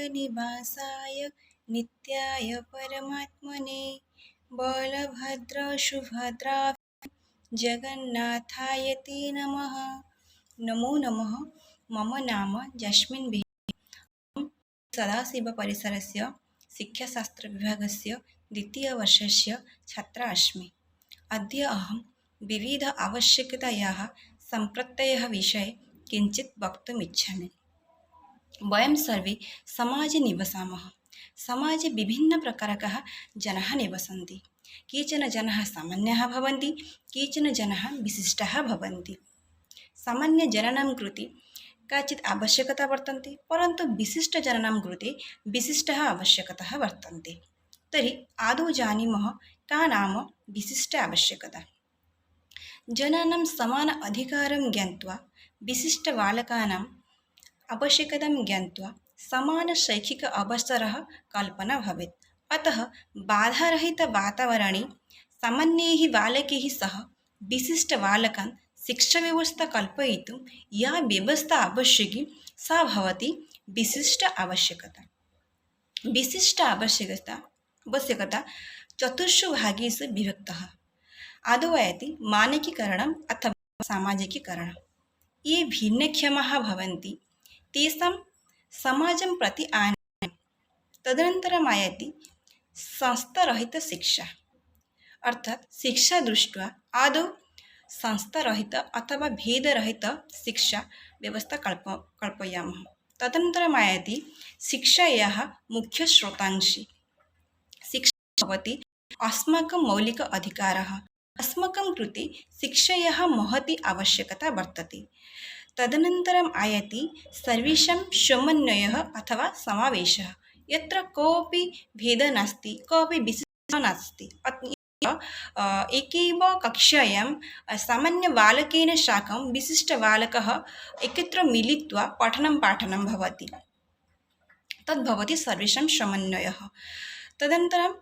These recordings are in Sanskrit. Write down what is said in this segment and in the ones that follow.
निवासाय नित्याय परमात्मने बलभद्रसुभद्रा जगन्नाथाय ते नमः। नमो नमः। मम नाम जस्मिन् बे। सदाशिवपरिसरस्य शिक्षाशास्त्रविभागस्य द्वितीयवर्षस्य छात्रा अस्मि। अद्य अहं विविध आवश्यकतायाः सम्प्रत्ययः विषये किञ्चित् वक्तुम् इच्छामि। वयं सर्वे समाजे निवसामः। समाजे विभिन्नप्रकारकाः जनाः निवसन्ति। केचन जनाः सामान्याः भवन्ति, केचन जनाः विशिष्टाः भवन्ति। सामान्यजनानां कृते काचित् आवश्यकता वर्तन्ते, परन्तु विशिष्टजनानां कृते विशिष्टाः आवश्यकताः वर्तन्ते। तर्हि आदौ जानीमः का नाम विशिष्ट आवश्यकता। जनानां समान अधिकारं ज्ञात्वा विशिष्टबालकानाम् आवश्यकतां ज्ञात्वा समानशैक्षिक अवसरः कल्पना भवेत्। अतः बाधारहितवातावरणे सामान्यैः बालकैः सह विशिष्टबालकान् शिक्षाव्यवस्था कल्पयितुं या व्यवस्था आवश्यकी सा भवति विशिष्ट आवश्यकता। विशिष्ट आवश्यकता चतुर्षु भागेषु विभक्तः। आदौ आयाति मानकीकरणम् अथवा सामाजिकीकरणं। ये भिन्नक्षमाः भवन्ति तेषां समाजं प्रति आनयनं। तदनन्तरम् आयाति संस्थारहितशिक्षा, अर्थात् शिक्षा दृष्ट्वा आदौ संस्थारहित अथवा भेदरहितशिक्षा व्यवस्था कल्पयामः। तदनन्तरम् आयाति शिक्षायाः मुख्यस्रोतांशि। शिक्षा भवति अस्माकं मौलिक अधिकारः। अस्माकं कृते शिक्षायाः महती आवश्यकता वर्तते। तदनन्तरम् आयाति सर्वेषां समन्वयः अथवा समावेशः, यत्र कोऽपि भेदः नास्ति, कोऽपि विशिष्टः नास्ति। एकैव कक्षायां सामान्यबालकेन साकं विशिष्टबालकः एकत्र मिलित्वा पाठनं भवति। तद्भवति सर्वेषां समन्वयः। तदनन्तरं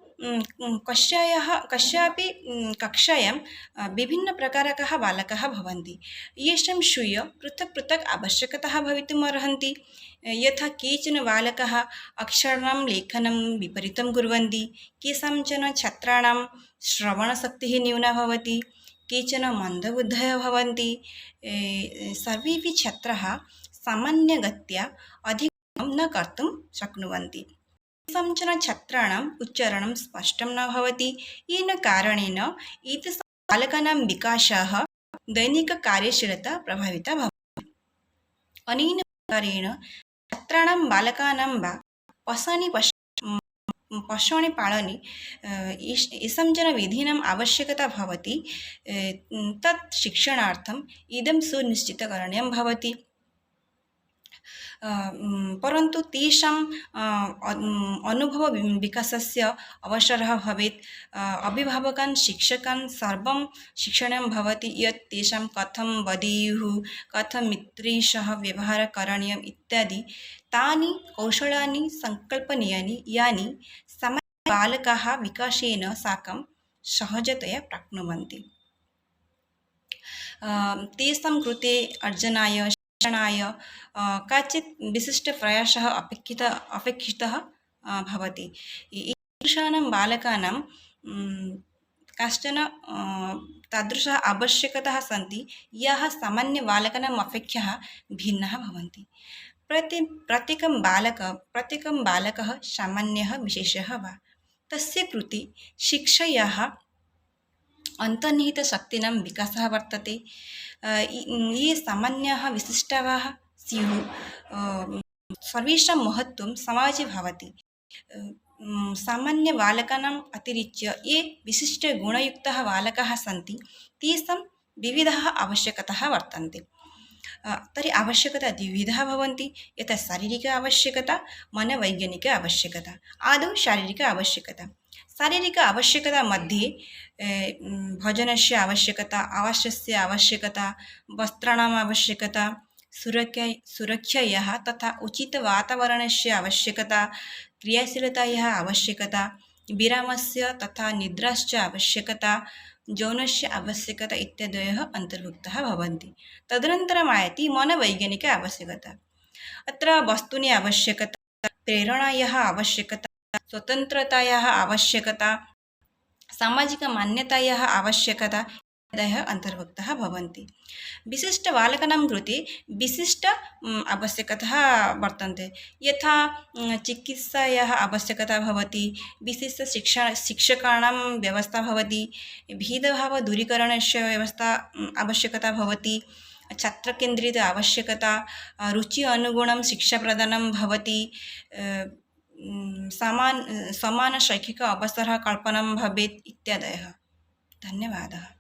कस्यापि कक्षायां विभिन्नप्रकारकाः बालकाः भवन्ति। येषां स्वीय पृथक् पृथक् आवश्यकताः भवितुम् अर्हन्ति। यथा केचन बालकाः अक्षराणां लेखनं विपरीतं कुर्वन्ति, केषाञ्चन छात्राणां श्रवणशक्तिः न्यूना भवति, केचन मन्दबुद्धयः भवन्ति। सर्वेपि छात्राः सामान्यगत्या अधिकं न कर्तुं शक्नुवन्ति। केषाञ्चन छात्राणाम् उच्चारणं स्पष्टं न भवति। येन कारणेन एतेषां बालकानां विकासः दैनिककार्यशीलता प्रभाविता भवति। अनेन प्रकारेण छात्राणां बालकानां वा पशूनि पालने येषाञ्चन विधीनाम् आवश्यकता भवति, तत् शिक्षणार्थम् इदं सुनिश्चितकरणीयं भवति। परन्तु तेषाम् अनुभवविकासस्य अवसरः भवेत्। अभिभावकान् शिक्षकान् सर्वं शिक्षणं भवति, यत् तेषां कथं वदेयुः, कथं मित्रैः सह व्यवहारः करणीयम् इत्यादि तानि कौशलानि सङ्कल्पनीयानि, यानि सामान्यबालकाः विकासेन साकं सहजतया प्राप्नुवन्ति। तेषां कृते अर्जनाय शिक्षणाय काचित् विशिष्टप्रयासः अपेक्षितः भवति। ईदृशानां बालकानां काश्चन तादृशाः आवश्यकताः सन्ति, याः सामान्यबालकानाम् अपेक्षया भिन्नाः भवन्ति। प्रत्येकं बालकः सामान्यः विशेषः वा, तस्य कृते शिक्षायाः अन्तर्निहितशक्तीनां विकासः वर्तते। ये सामान्याः विशिष्टाः स्युः, सर्वेषां महत्त्वं समाजे भवति। सामान्यबालकानाम् अतिरिच्य ये विशिष्टगुणयुक्ताः बालकाः सन्ति, तेषां विविधाः आवश्यकताः वर्तन्ते। तर्हि आवश्यकता द्विविधाः भवन्ति, यथा शारीरिक आवश्यकता, मनोवैज्ञानिक आवश्यकता। आदौ शारीरिक आवश्यकता। शारीरिक आवश्यकता मध्ये भोजनस्य आवश्यकता, आवासस्य आवश्यकता, वस्त्राणाम् आवश्यकता, सुरक्षायाः तथा उचितवातावरणस्य आवश्यकता, क्रियाशीलतायाः आवश्यकता, विरामस्य तथा निद्राश्च आवश्यकता, यौनस्य आवश्यकता इत्यादयः अन्तर्भुक्ताः भवन्ति। तदनन्तरम् आयाति मनोवैज्ञानिक आवश्यकता। अत्र वस्तूनि आवश्यकता, प्रेरणायाः आवश्यकता, स्वतन्त्रतायाः आवश्यकता, सामाजिकमान्यतायाः आवश्यकता इत्यादयः अन्तर्भुक्ताः भवन्ति। विशिष्टबालकानां कृते आवश्यकताः वर्तन्ते। यथा चिकित्सायाः आवश्यकता भवति, शिक्षकाणां व्यवस्था भवति, भेदभावदूरीकरणस्य व्यवस्था आवश्यकता भवति, छात्रकेन्द्रित आवश्यकता, रुचि अनुगुणं शिक्षाप्रदानं भवति, समानशैक्षिक अवसरः कल्पनं भवेत् इत्यादयः। धन्यवादः।